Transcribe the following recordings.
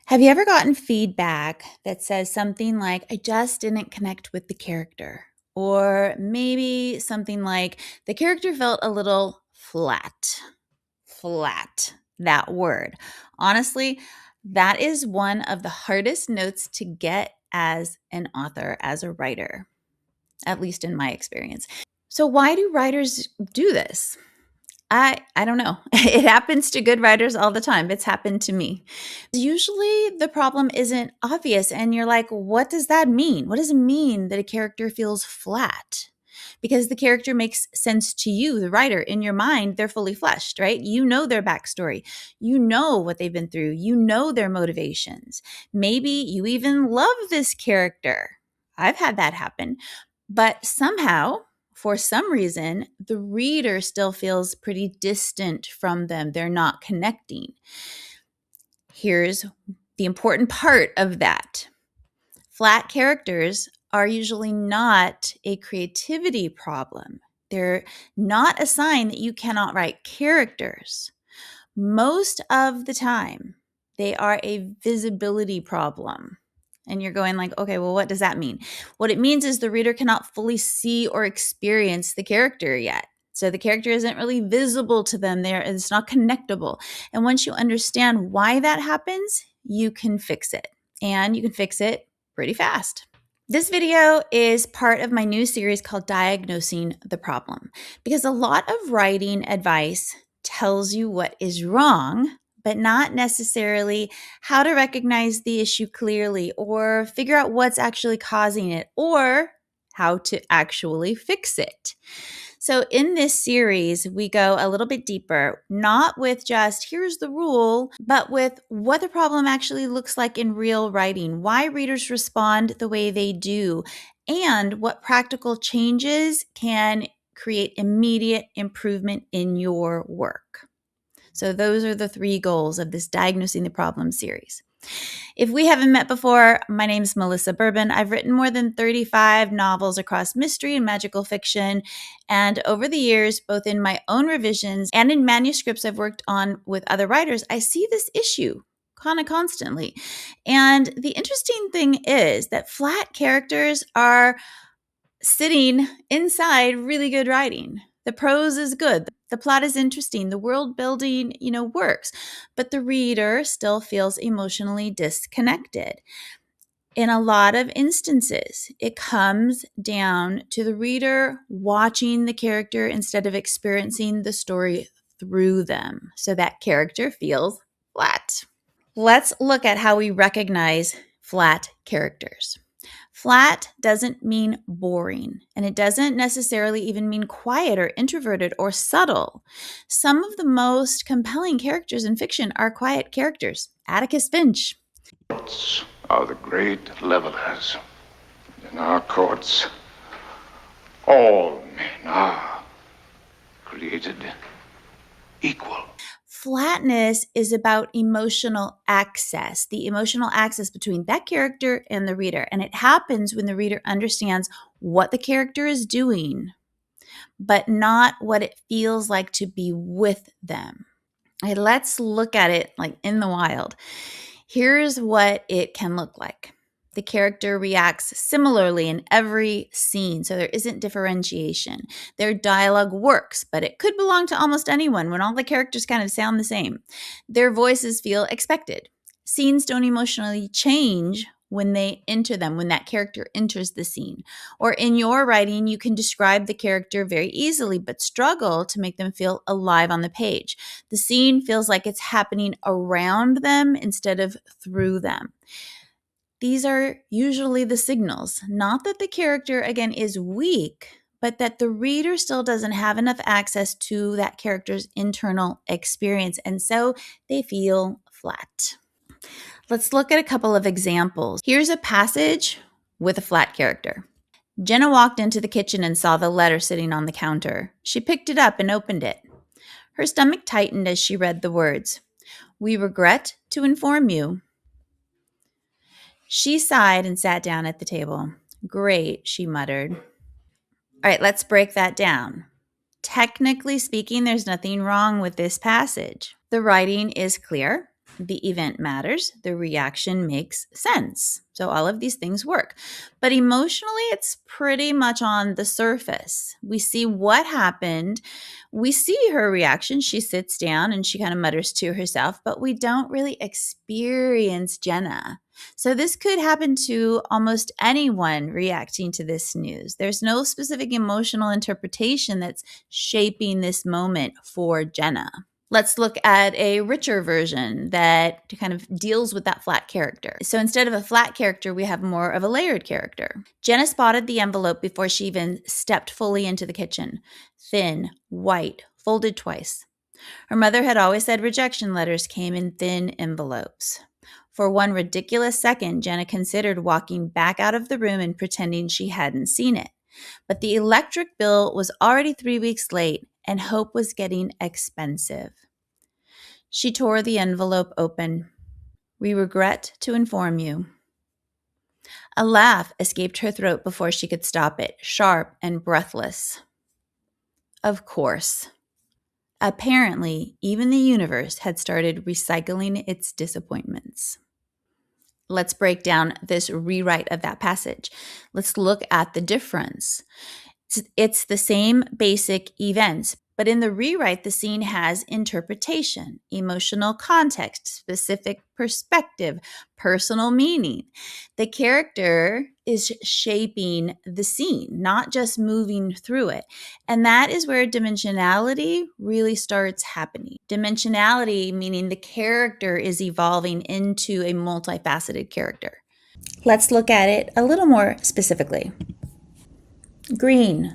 Have you ever gotten feedback that says something like, I just didn't connect with the character? Or maybe something like, the character felt a little flat. Flat, that word. Honestly, that is one of the hardest notes to get as an author, as a writer, at least in my experience. So, why do writers do this? I don't know. It happens to good writers all the time. It's happened to me. Usually the problem isn't obvious and you're like, what does that mean? What does it mean that a character feels flat? Because the character makes sense to you, the writer, in your mind, they're fully fleshed, right? You know their backstory. You know what they've been through. You know their motivations. Maybe you even love this character. I've had that happen. But somehow, for some reason, the reader still feels pretty distant from them. They're not connecting. Here's the important part of that. Flat characters are usually not a creativity problem. They're not a sign that you cannot write characters. Most of the time, they are a visibility problem. And you're going like, okay, well, what does that mean? What it means is the reader cannot fully see or experience the character yet. So the character isn't really visible to them there. It's not connectable. And once you understand why that happens, you can fix it. And you can fix it pretty fast. This video is part of my new series called Diagnosing the Problem, because a lot of writing advice tells you what is wrong, but not necessarily how to recognize the issue clearly or figure out what's actually causing it or how to actually fix it. So in this series, we go a little bit deeper, not with just here's the rule, but with what the problem actually looks like in real writing, why readers respond the way they do, and what practical changes can create immediate improvement in your work. So those are the 3 goals of this Diagnosing the Problem series. If we haven't met before, my name is Melissa Bourbon. I've written more than 35 novels across mystery and magical fiction. And over the years, both in my own revisions and in manuscripts I've worked on with other writers, I see this issue kind of constantly. And the interesting thing is that flat characters are sitting inside really good writing. The prose is good. The plot is interesting. The world building, works. But the reader still feels emotionally disconnected. In a lot of instances, it comes down to the reader watching the character instead of experiencing the story through them. So that character feels flat. Let's look at how we recognize flat characters. Flat doesn't mean boring, and it doesn't necessarily even mean quiet or introverted or subtle. Some of the most compelling characters in fiction are quiet characters. Atticus Finch. Courts are the great levelers. In our courts, all men are created equal. Flatness is about emotional access, the emotional access between that character and the reader. And it happens when the reader understands what the character is doing, but not what it feels like to be with them. Okay, let's look at it like in the wild. Here's what it can look like. The character reacts similarly in every scene, so there isn't differentiation. Their dialogue works, but it could belong to almost anyone when all the characters kind of sound the same. Their voices feel expected. Scenes don't emotionally change when they enter them, when that character enters the scene. Or in your writing, you can describe the character very easily, but struggle to make them feel alive on the page. The scene feels like it's happening around them instead of through them. These are usually the signals, not that the character, again, is weak, but that the reader still doesn't have enough access to that character's internal experience, and so they feel flat. Let's look at a couple of examples. Here's a passage with a flat character. Jenna walked into the kitchen and saw the letter sitting on the counter. She picked it up and opened it. Her stomach tightened as she read the words. "We regret to inform you." She sighed and sat down at the table. "Great," she muttered. All right, let's break that down. Technically speaking, there's nothing wrong with this passage. The writing is clear. The event matters, the reaction makes sense. So all of these things work. But emotionally, it's pretty much on the surface. We see what happened. We see her reaction. She sits down and she kind of mutters to herself, but we don't really experience Jenna. So this could happen to almost anyone reacting to this news. There's no specific emotional interpretation that's shaping this moment for Jenna. Let's look at a richer version that kind of deals with that flat character. So instead of a flat character, we have more of a layered character. Jenna spotted the envelope before she even stepped fully into the kitchen. Thin, white, folded twice. Her mother had always said rejection letters came in thin envelopes. For one ridiculous second, Jenna considered walking back out of the room and pretending she hadn't seen it. But the electric bill was already 3 weeks late, and hope was getting expensive. She tore the envelope open. We regret to inform you. A laugh escaped her throat before she could stop it, sharp and breathless. Of course. Apparently, even the universe had started recycling its disappointments. Let's break down this rewrite of that passage. Let's look at the difference. It's the same basic events, but in the rewrite, the scene has interpretation, emotional context, specific perspective, personal meaning. The character is shaping the scene, not just moving through it. And that is where dimensionality really starts happening. Dimensionality meaning the character is evolving into a multifaceted character. Let's look at it a little more specifically. Green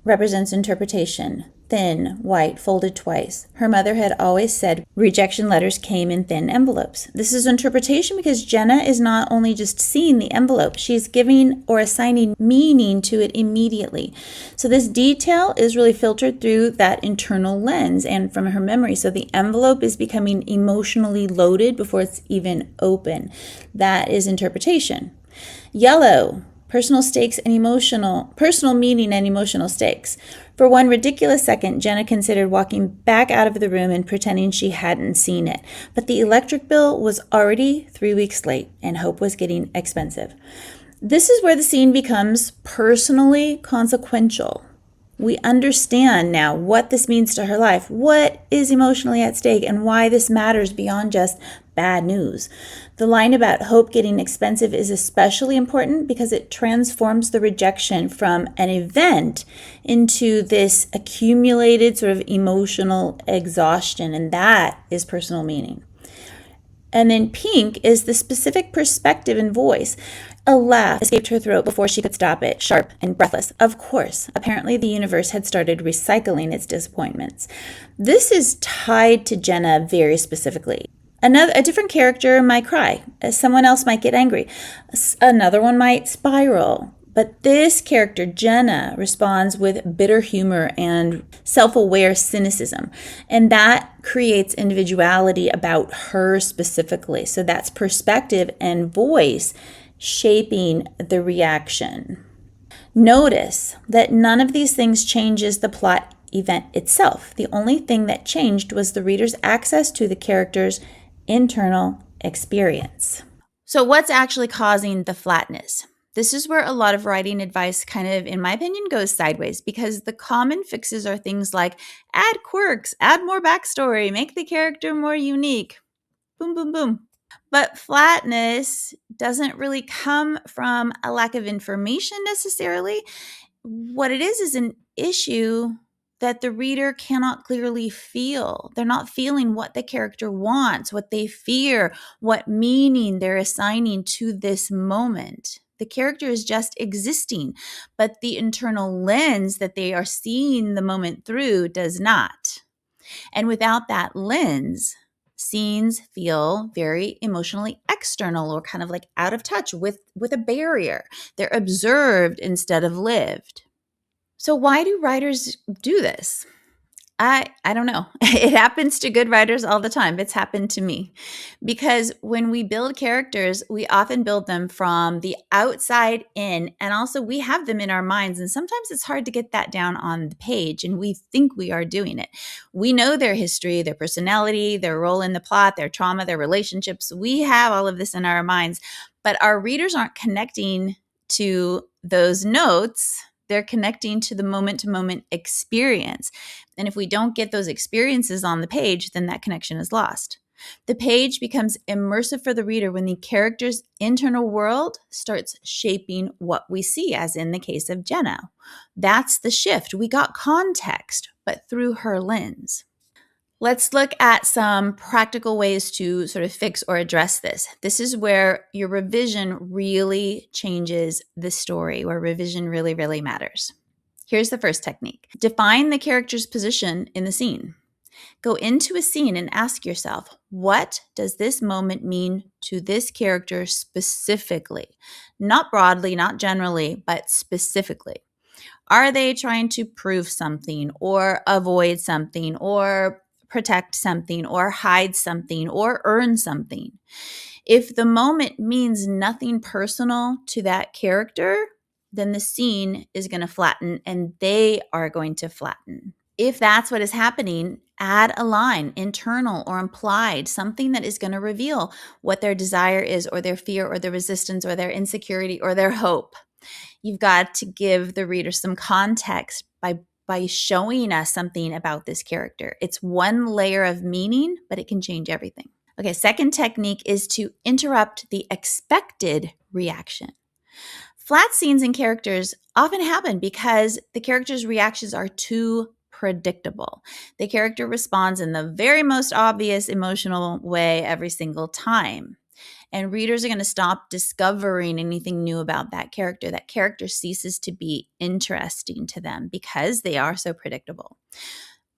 represents interpretation. Thin, white, folded twice. Her mother had always said rejection letters came in thin envelopes. This is interpretation because Jenna is not only just seeing the envelope, she's giving or assigning meaning to it immediately. So this detail is really filtered through that internal lens and from her memory. So the envelope is becoming emotionally loaded before it's even open. That is interpretation. Yellow, personal meaning and emotional stakes. For one ridiculous second, Jenna considered walking back out of the room and pretending she hadn't seen it. But the electric bill was already 3 weeks late, and hope was getting expensive. This is where the scene becomes personally consequential. We understand now what this means to her life, what is emotionally at stake, and why this matters beyond just bad news. The line about hope getting expensive is especially important because it transforms the rejection from an event into this accumulated sort of emotional exhaustion, and that is personal meaning. And then pink is the specific perspective and voice. A laugh escaped her throat before she could stop it, sharp and breathless. Of course, apparently the universe had started recycling its disappointments. This is tied to Jenna very specifically. A different character might cry. Someone else might get angry. Another one might spiral. But this character, Jenna, responds with bitter humor and self-aware cynicism. And that creates individuality about her specifically. So that's perspective and voice shaping the reaction. Notice that none of these things changes the plot event itself. The only thing that changed was the reader's access to the character's internal experience. So what's actually causing the flatness? This is where a lot of writing advice kind of, in my opinion, goes sideways because the common fixes are things like add quirks, add more backstory, make the character more unique. Boom, boom, boom. But flatness doesn't really come from a lack of information necessarily. What it is an issue that the reader cannot clearly feel. They're not feeling what the character wants, what they fear, what meaning they're assigning to this moment. The character is just existing, but the internal lens that they are seeing the moment through does not. And without that lens, scenes feel very emotionally external or kind of like out of touch with a barrier. They're observed instead of lived. So why do writers do this? I don't know. It happens to good writers all the time. It's happened to me. Because when we build characters, we often build them from the outside in, and also we have them in our minds. And sometimes it's hard to get that down on the page, and we think we are doing it. We know their history, their personality, their role in the plot, their trauma, their relationships. We have all of this in our minds, but our readers aren't connecting to those notes. They're connecting to the moment to moment experience. And if we don't get those experiences on the page, then that connection is lost. The page becomes immersive for the reader when the character's internal world starts shaping what we see, as in the case of Jenna. That's the shift. We got context, but through her lens. Let's look at some practical ways to sort of fix or address this. This is where your revision really changes the story, where revision really, really matters. Here's the first technique. Define the character's position in the scene. Go into a scene and ask yourself, what does this moment mean to this character specifically? Not broadly, not generally, but specifically. Are they trying to prove something or avoid something or protect something or hide something or earn something? If the moment means nothing personal to that character, then the scene is going to flatten and they are going to flatten. If that's what is happening, add a line, internal or implied, something that is going to reveal what their desire is, or their fear, or their resistance, or their insecurity, or their hope. You've got to give the reader some context by showing us something about this character. It's one layer of meaning, but it can change everything. Okay, second technique is to interrupt the expected reaction. Flat scenes and characters often happen because the character's reactions are too predictable. The character responds in the very most obvious emotional way every single time. And readers are going to stop discovering anything new about that character. That character ceases to be interesting to them because they are so predictable.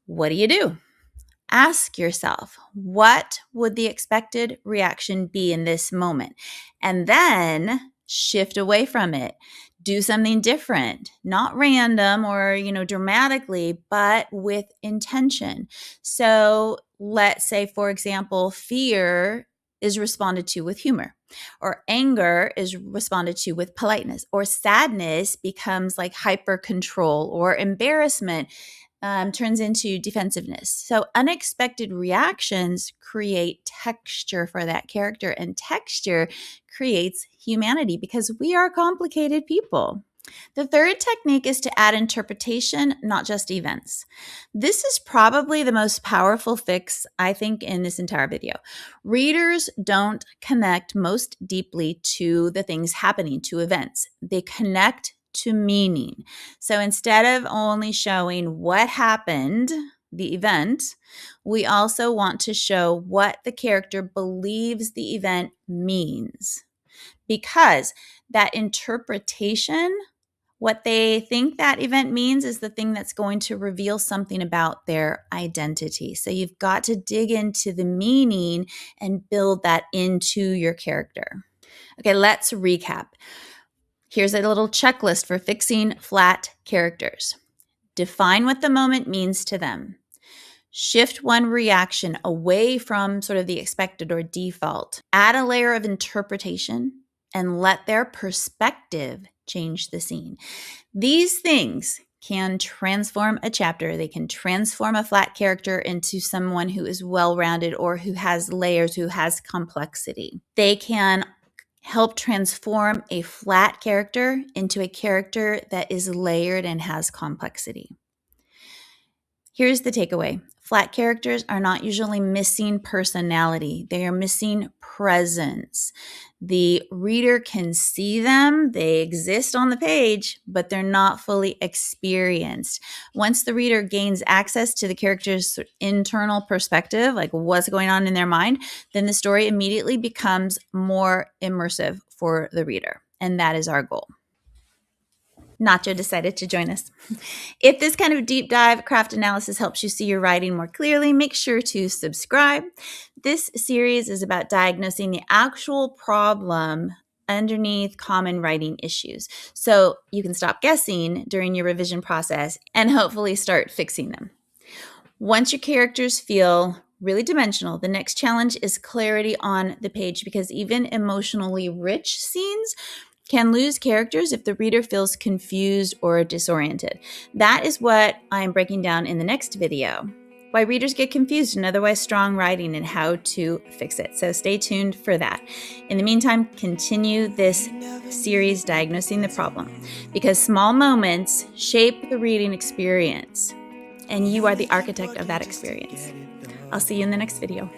What do? Ask yourself, what would the expected reaction be in this moment? And then shift away from it. Do something different, not random or, dramatically, but with intention. So let's say, for example, fear is responded to with humor, or anger is responded to with politeness, or sadness becomes like hyper control, or embarrassment turns into defensiveness. So unexpected reactions create texture for that character, and texture creates humanity because we are complicated people. The third technique is to add interpretation, not just events. This is probably the most powerful fix, I think, in this entire video. Readers don't connect most deeply to the things happening, to events. They connect to meaning. So instead of only showing what happened, the event, we also want to show what the character believes the event means. Because that interpretation, what they think that event means, is the thing that's going to reveal something about their identity. So you've got to dig into the meaning and build that into your character. Okay, let's recap. Here's a little checklist for fixing flat characters. Define what the moment means to them. Shift one reaction away from sort of the expected or default. Add a layer of interpretation and let their perspective change the scene. These things can transform a chapter. They can transform a flat character into someone who is well-rounded or who has layers, who has complexity. They can help transform a flat character into a character that is layered and has complexity. Here's the takeaway. Flat characters are not usually missing personality. They are missing presence. The reader can see them. They exist on the page, but they're not fully experienced. Once the reader gains access to the character's internal perspective, like what's going on in their mind, then the story immediately becomes more immersive for the reader. And that is our goal. Nacho decided to join us. If this kind of deep dive craft analysis helps you see your writing more clearly, make sure to subscribe. This series is about diagnosing the actual problem underneath common writing issues, so you can stop guessing during your revision process and hopefully start fixing them. Once your characters feel really dimensional, the next challenge is clarity on the page, because even emotionally rich scenes can lose characters if the reader feels confused or disoriented. That is what I'm breaking down in the next video, why readers get confused in otherwise strong writing and how to fix it. So stay tuned for that. In the meantime, continue this series, Diagnosing the Problem, because small moments shape the reading experience, and you are the architect of that experience. I'll see you in the next video.